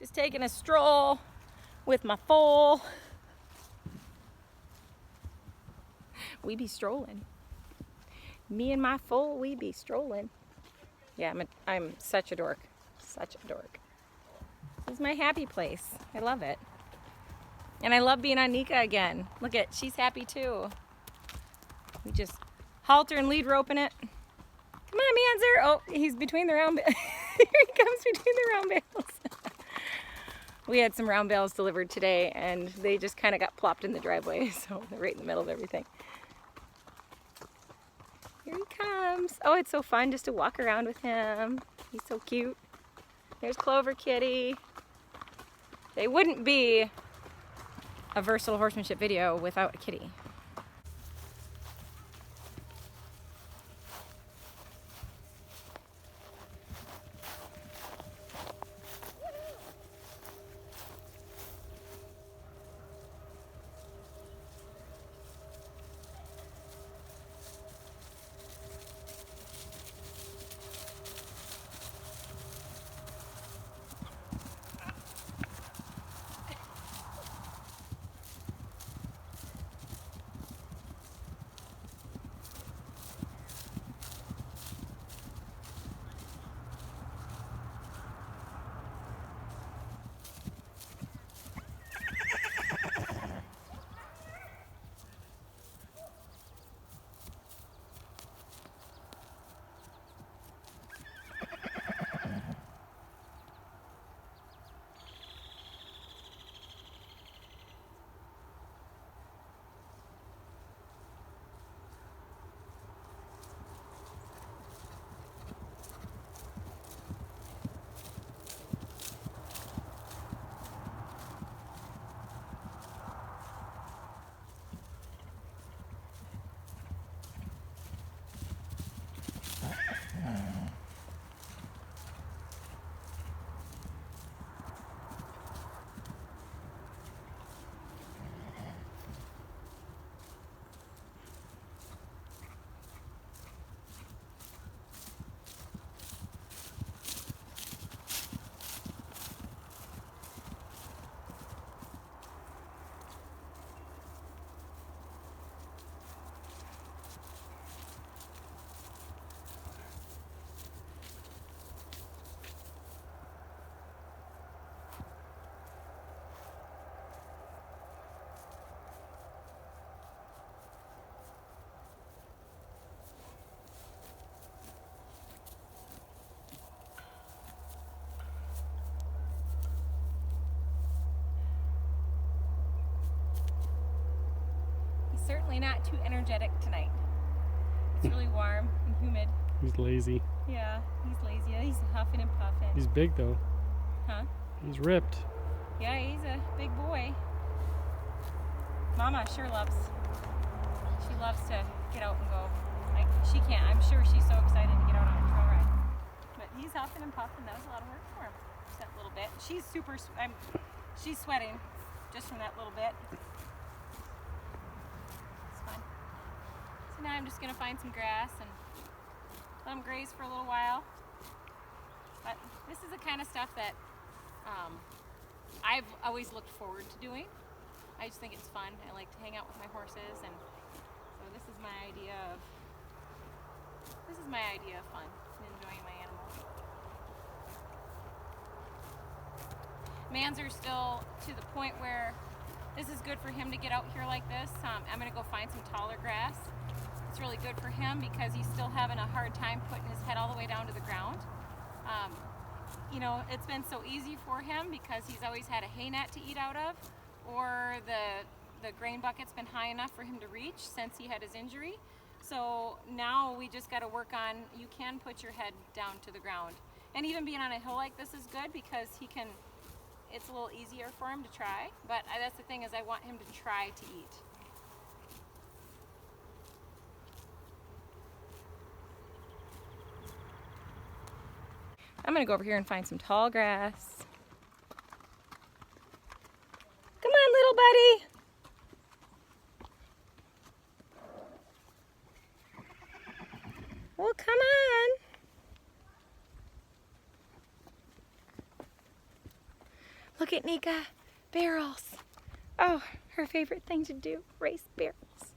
Just taking a stroll with my foal. We be strolling. Me and my foal, we be strolling. Yeah, I'm such a dork. Such a dork. This is my happy place. I love it. And I love being on Nika again. Look at, she's happy too. We just halter and lead roping it. Come on, Manzer. Oh, he's between the round bales. Here he comes between the round bales. We had some round bales delivered today and they just kind of got plopped in the driveway. So they're right in the middle of everything. Here he comes. Oh, it's so fun just to walk around with him. He's so cute. There's Clover Kitty. They wouldn't be a versatile horsemanship video without a kitty. Certainly not too energetic tonight. It's really warm and humid. He's lazy. Yeah, he's lazy. He's huffing and puffing. He's big though. Huh? He's ripped. Yeah, he's a big boy. Mama sure loves. She loves to get out and go. Like she can't. I'm sure she's so excited to get out on a trail ride. But he's huffing and puffing. That was a lot of work for him. Just that little bit. She's super. She's sweating just from that little bit. Now I'm just going to find some grass and let them graze for a little while. But this is the kind of stuff that I've always looked forward to doing. I just think it's fun. I like to hang out with my horses, and so this is my idea of fun and enjoying my animals. Manzer's still to the point where this is good for him to get out here like this. I'm going to go find some taller grass. It's really good for him because he's still having a hard time putting his head all the way down to the ground. You know, it's been so easy for him because he's always had a hay net to eat out of, or the grain bucket's been high enough for him to reach since he had his injury. So now we just got to work on, you can put your head down to the ground. And even being on a hill like this is good because it's a little easier for him to try. But that's the thing, is I want him to try to eat. I'm gonna go over here and find some tall grass. Come on, little buddy. Well, come on. Look at Nika, barrels. Oh, her favorite thing to do, race barrels.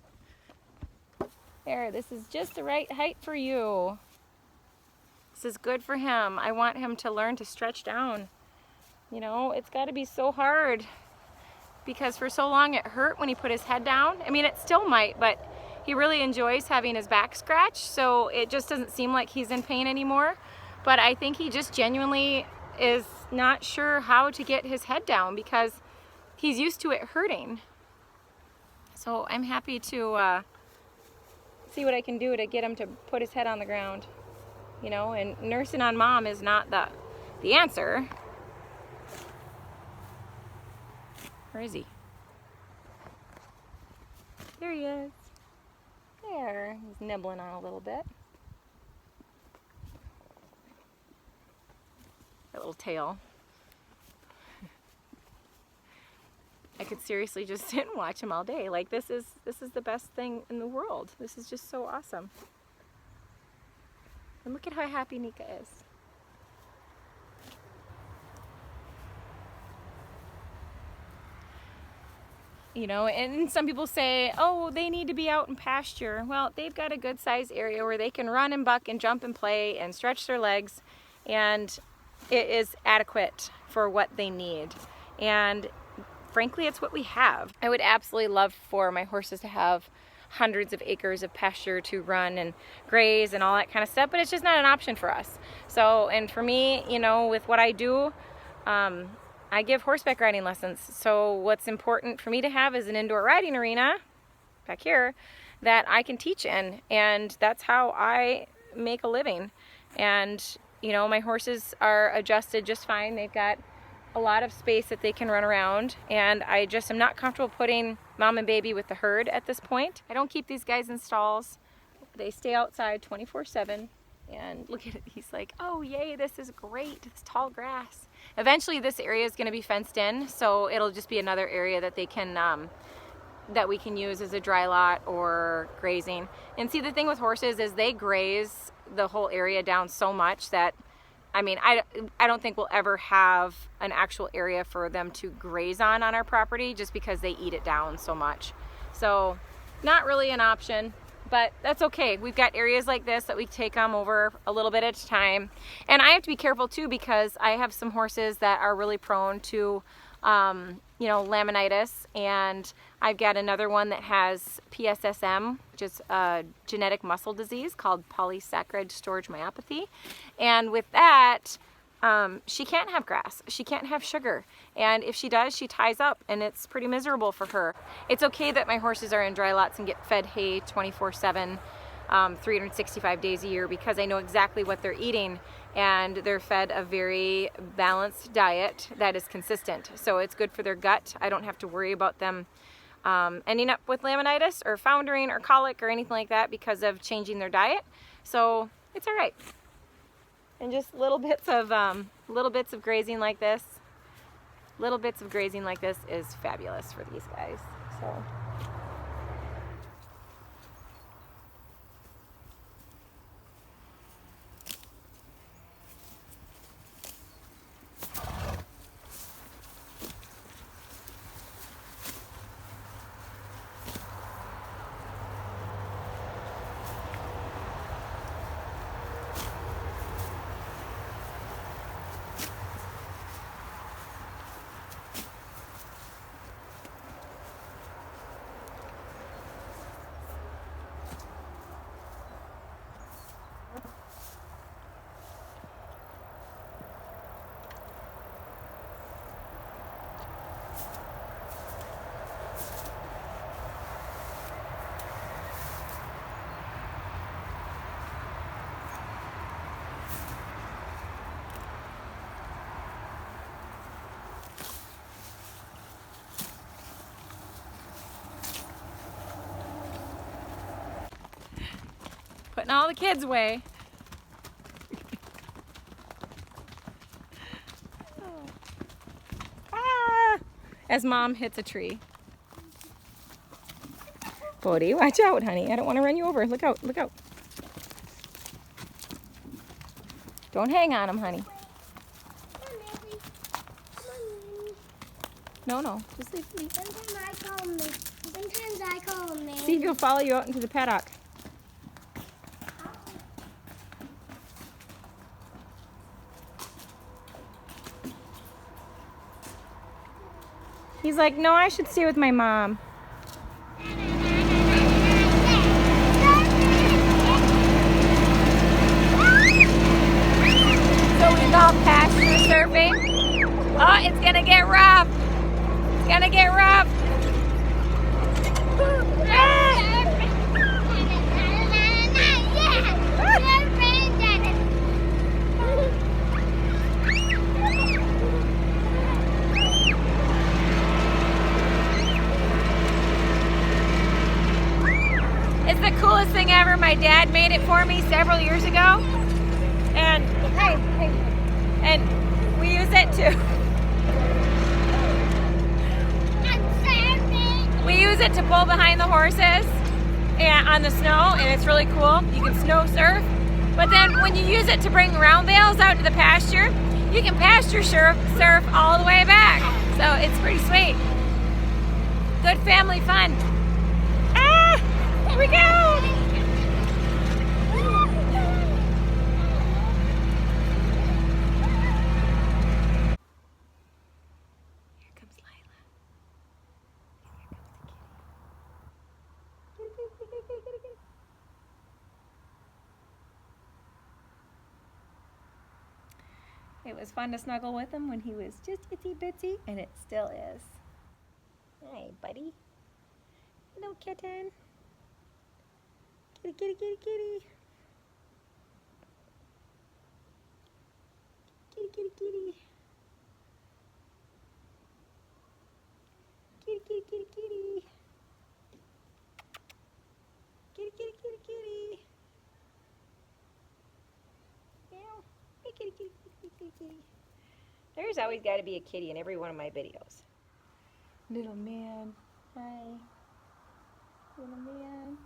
There, this is just the right height for you. This is good for him. I want him to learn to stretch down. You know, it's got to be so hard because for so long it hurt when he put his head down. I mean, it still might, but he really enjoys having his back scratched, so it just doesn't seem like he's in pain anymore. But I think he just genuinely is not sure how to get his head down because he's used to it hurting. So I'm happy to see what I can do to get him to put his head on the ground. You know, and nursing on mom is not the answer. Where is he? There he is. There, he's nibbling on a little bit. That little tail. I could seriously just sit and watch him all day. Like this is the best thing in the world. This is just so awesome. And look at how happy Nika is. You know, and some people say, oh, they need to be out in pasture. Well, they've got a good sized area where they can run and buck and jump and play and stretch their legs, and it is adequate for what they need. And frankly, it's what we have. I would absolutely love for my horses to have hundreds of acres of pasture to run and graze and all that kind of stuff, but it's just not an option for us. So, and for me, you know, with what I do, I give horseback riding lessons. So what's important for me to have is an indoor riding arena back here that I can teach in, and that's how I make a living. And you know, my horses are adjusted just fine. They've got a lot of space that they can run around, and I just am not comfortable putting mom and baby with the herd at this point. I don't keep these guys in stalls. They stay outside 24/7. And look at it, he's like, oh yay, this is great, it's tall grass. Eventually this area is going to be fenced in, so it'll just be another area that they can that we can use as a dry lot or grazing. And see, the thing with horses is they graze the whole area down so much that, I mean, I don't think we'll ever have an actual area for them to graze on our property just because they eat it down so much. So not really an option. But that's okay. We've got areas like this that we take them over a little bit at a time. And I have to be careful too because I have some horses that are really prone to, you know, laminitis. And I've got another one that has PSSM, which is a genetic muscle disease called polysaccharide storage myopathy. And with that, she can't have grass, she can't have sugar, and if she does, she ties up, and it's pretty miserable for her. It's okay that my horses are in dry lots and get fed hay 24/7, 365 days a year, because I know exactly what they're eating, and they're fed a very balanced diet that is consistent. So it's good for their gut. I don't have to worry about them ending up with laminitis or foundering or colic or anything like that because of changing their diet. So it's all right. And just little bits of grazing like this, is fabulous for these guys. So. Putting all the kids away. Ah! As mom hits a tree. Bodie, watch out, honey. I don't want to run you over. Look out, look out. Don't hang on him, honey. No. Just leave. Sometimes I call him me. Sometimes I call him me. See if he'll follow you out into the paddock. He's like, no, I should stay with my mom. So we call pasture surfing. Oh, it's gonna get rough. It's gonna get rough. It's the coolest thing ever. My dad made it for me several years ago. And and we use it to pull behind the horses and on the snow, and it's really cool. You can snow surf. But then when you use it to bring round bales out to the pasture, you can pasture surf all the way back. So it's pretty sweet. Good family fun. Here we go! Here comes Lila. Here comes the kitty. Get. It was fun to snuggle with him when he was just itsy bitsy, and it still is. Hi, buddy. Hello, kitten. Kitty. Kitty. Kitty. Kitty. Kitty. Meow. Hey, kitty. There's always got to be a kitty in every one of my videos. Little man. Hi. Little man.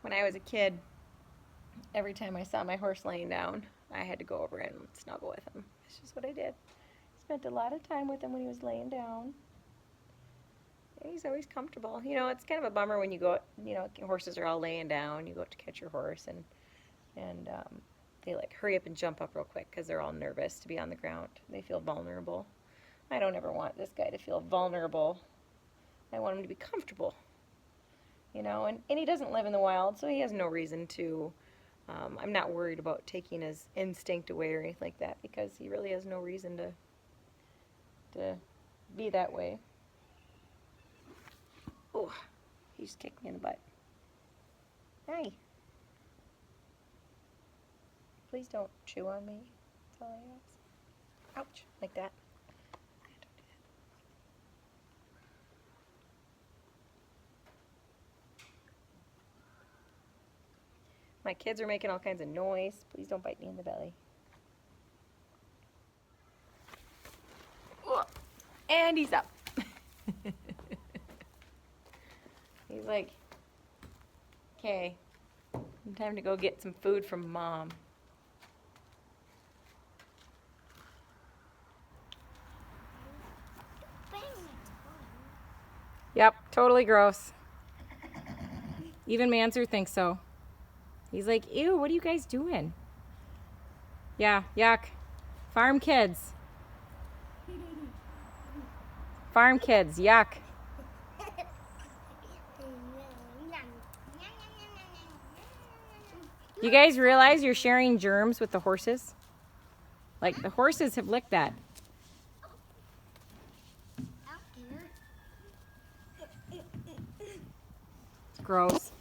When I was a kid, every time I saw my horse laying down, I had to go over and snuggle with him. It's just what I did. Spent a lot of time with him when he was laying down. And he's always comfortable. You know, it's kind of a bummer when you go, you know, horses are all laying down. You go out to catch your horse, and they like hurry up and jump up real quick because they're all nervous to be on the ground. They feel vulnerable. I don't ever want this guy to feel vulnerable. I want him to be comfortable. You know, and he doesn't live in the wild, so he has no reason to. I'm not worried about taking his instinct away or anything like that, because he really has no reason to be that way. Oh, he just kicked me in the butt. Hi. Please don't chew on me. That's all I ask. Ouch, like that. My kids are making all kinds of noise. Please don't bite me in the belly. And he's up. He's like, okay, time to go get some food from Mom. Yep, totally gross. Even Manzer thinks so. He's like, ew, what are you guys doing? Yeah, yuck. Farm kids. Farm kids, yuck. You guys realize you're sharing germs with the horses? Like, the horses have licked that. It's gross.